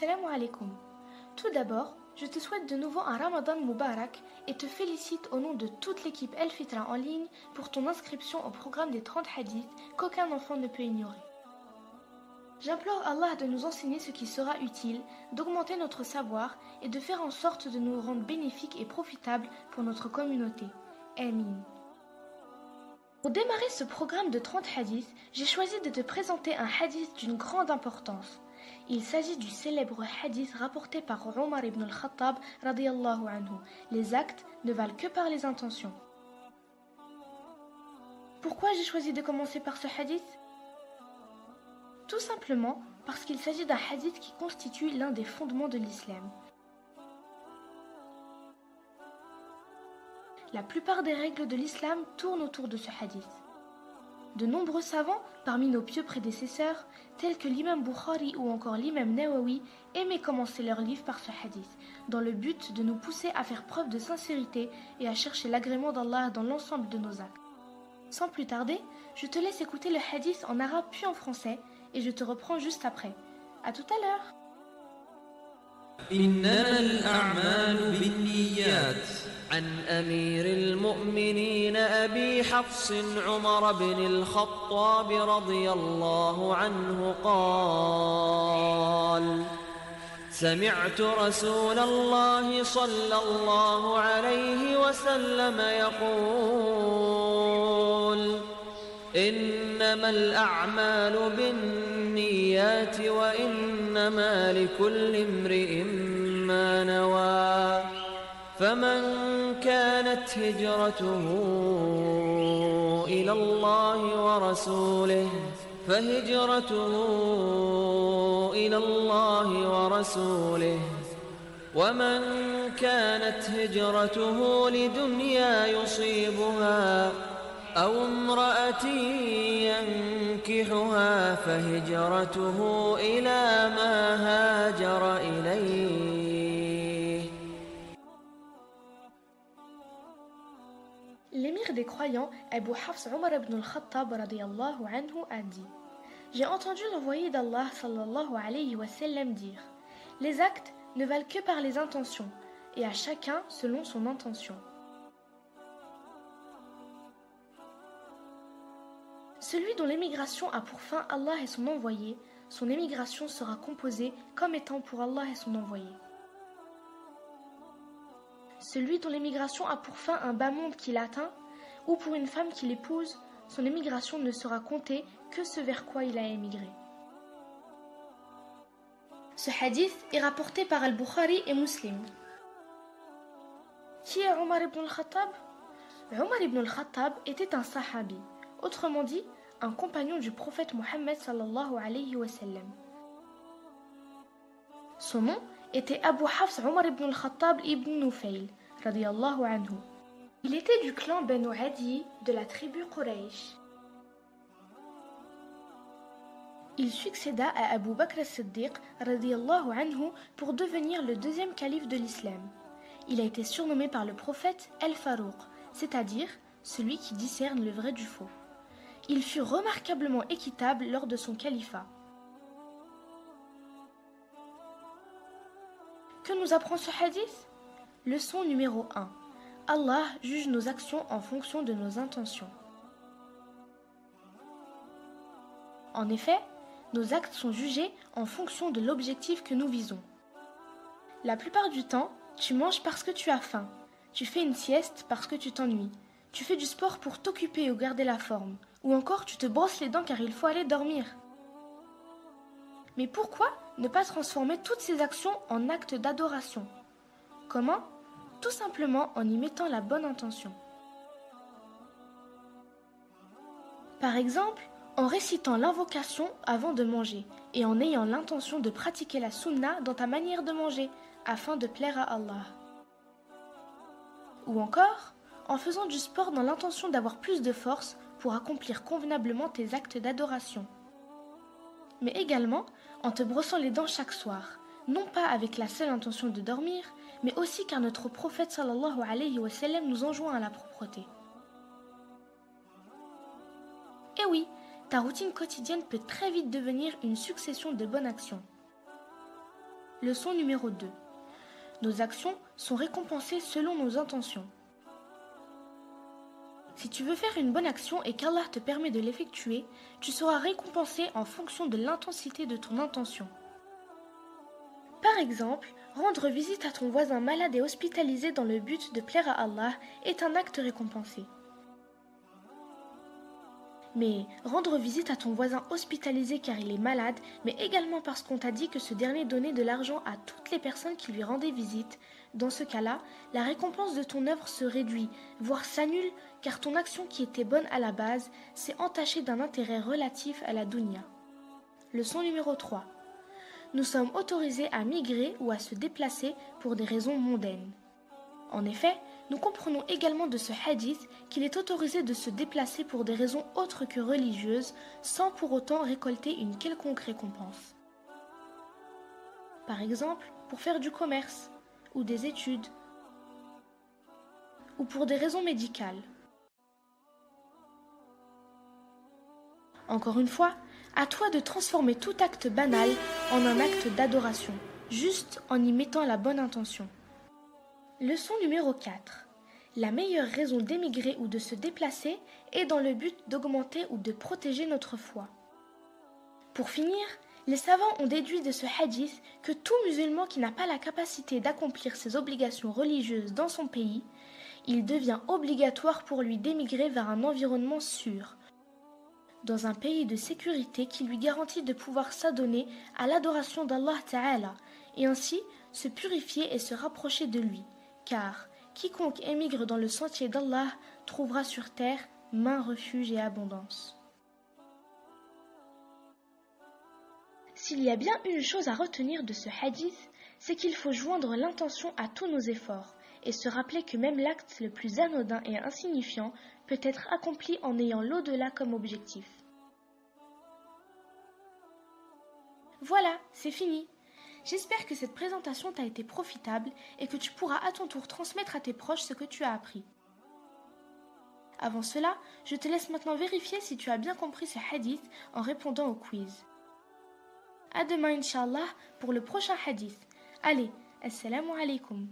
Assalamu alaikum. Tout d'abord, je te souhaite de nouveau un Ramadan Moubarak et te félicite au nom de toute l'équipe El Fitra en ligne pour ton inscription au programme des 30 hadiths qu'aucun enfant ne peut ignorer. J'implore Allah de nous enseigner ce qui sera utile, d'augmenter notre savoir et de faire en sorte de nous rendre bénéfiques et profitables pour notre communauté. Amin. Pour démarrer ce programme de 30 hadiths, j'ai choisi de te présenter un hadith d'une grande importance. Il s'agit du célèbre hadith rapporté par Omar ibn al-Khattab radiyallahu anhu. Les actes ne valent que par les intentions. Pourquoi j'ai choisi de commencer par ce hadith ? Tout simplement parce qu'il s'agit d'un hadith qui constitue l'un des fondements de l'islam. La plupart des règles de l'islam tournent autour de ce hadith. De nombreux savants, parmi nos pieux prédécesseurs, tels que l'imam Bukhari ou encore l'imam Nawawi, aimaient commencer leur livre par ce hadith, dans le but de nous pousser à faire preuve de sincérité et à chercher l'agrément d'Allah dans l'ensemble de nos actes. Sans plus tarder, je te laisse écouter le hadith en arabe puis en français, et je te reprends juste après. À tout à l'heure. إنما الأعمال بالنيات عن أمير المؤمنين أبي حفص عمر بن الخطاب رضي الله عنه قال سمعت رسول الله صلى الله عليه وسلم يقول إنما الأعمال بالنيات وإنما لكل امرئ ما نوى فمن كانت هجرته إلى الله ورسوله فهجرته إلى الله ورسوله ومن كانت هجرته لدنيا يصيبها أو امرأة ينكحها فهجرته إلى ما هاجر إليه. L'émir des croyants, Abu Hafs Omar ibn al-Khattab radiyallahu anhu a dit: J'ai entendu l'envoyé d'Allah sallallahu alayhi wa sallam dire: Les actes ne valent que par les intentions, et à chacun selon son intention. Celui dont l'émigration a pour fin Allah et son envoyé, son émigration sera composée comme étant pour Allah et son envoyé. Celui dont l'émigration a pour fin un bas monde qui l'atteint, ou pour une femme qui l'épouse, son émigration ne sera comptée que ce vers quoi il a émigré. Ce hadith est rapporté par Al-Bukhari et Muslim. Qui est Omar ibn al-Khattab ? Omar ibn al-Khattab était un sahabi, autrement dit, un compagnon du prophète Mohammed sallallahu alayhi wa sallam. Son nom était Abu Hafs Omar ibn al-Khattab ibn Nufayl, radiyallahu anhu. Il était du clan Banu Adi de la tribu Quraysh. Il succéda à Abu Bakr as-Siddiq, radiyallahu anhu, pour devenir le deuxième calife de l'islam. Il a été surnommé par le prophète El-Farouq, c'est-à-dire celui qui discerne le vrai du faux. Il fut remarquablement équitable lors de son califat. Que nous apprend ce hadith ? Leçon numéro 1. Allah juge nos actions en fonction de nos intentions. En effet, nos actes sont jugés en fonction de l'objectif que nous visons. La plupart du temps, tu manges parce que tu as faim, tu fais une sieste parce que tu t'ennuies, tu fais du sport pour t'occuper ou garder la forme, ou encore tu te brosses les dents car il faut aller dormir. Mais pourquoi ne pas transformer toutes ces actions en actes d'adoration ? Comment ? Tout simplement en y mettant la bonne intention. Par exemple, en récitant l'invocation avant de manger et en ayant l'intention de pratiquer la sunna dans ta manière de manger afin de plaire à Allah. Ou encore, en faisant du sport dans l'intention d'avoir plus de force pour accomplir convenablement tes actes d'adoration. Mais également en te brossant les dents chaque soir, non pas avec la seule intention de dormir, mais aussi car notre prophète sallallahu alayhi wa sallam nous enjoint à la propreté. Et oui, ta routine quotidienne peut très vite devenir une succession de bonnes actions. Leçon numéro 2. Nos actions sont récompensées selon nos intentions. Si tu veux faire une bonne action et qu'Allah te permet de l'effectuer, tu seras récompensé en fonction de l'intensité de ton intention. Par exemple, rendre visite à ton voisin malade et hospitalisé dans le but de plaire à Allah est un acte récompensé. Mais rendre visite à ton voisin hospitalisé car il est malade, mais également parce qu'on t'a dit que ce dernier donnait de l'argent à toutes les personnes qui lui rendaient visite, dans ce cas-là, la récompense de ton œuvre se réduit, voire s'annule, car ton action qui était bonne à la base s'est entachée d'un intérêt relatif à la dunya. Leçon numéro 3. Nous sommes autorisés à migrer ou à se déplacer pour des raisons mondaines. En effet, nous comprenons également de ce hadith qu'il est autorisé de se déplacer pour des raisons autres que religieuses sans pour autant récolter une quelconque récompense. Par exemple, pour faire du commerce ou des études ou pour des raisons médicales. Encore une fois, à toi de transformer tout acte banal en un acte d'adoration, juste en y mettant la bonne intention. Leçon numéro 4. La meilleure raison d'émigrer ou de se déplacer est dans le but d'augmenter ou de protéger notre foi. Pour finir, les savants ont déduit de ce hadith que tout musulman qui n'a pas la capacité d'accomplir ses obligations religieuses dans son pays, il devient obligatoire pour lui d'émigrer vers un environnement sûr, dans un pays de sécurité qui lui garantit de pouvoir s'adonner à l'adoration d'Allah Ta'ala et ainsi se purifier et se rapprocher de lui, car quiconque émigre dans le sentier d'Allah trouvera sur terre main, refuge et abondance. S'il y a bien une chose à retenir de ce hadith, c'est qu'il faut joindre l'intention à tous nos efforts et se rappeler que même l'acte le plus anodin et insignifiant peut être accompli en ayant l'au-delà comme objectif. Voilà, c'est fini. J'espère que cette présentation t'a été profitable et que tu pourras à ton tour transmettre à tes proches ce que tu as appris. Avant cela, je te laisse maintenant vérifier si tu as bien compris ce hadith en répondant au quiz. À demain, Inch'Allah, pour le prochain hadith. Allez, assalamu alaikum.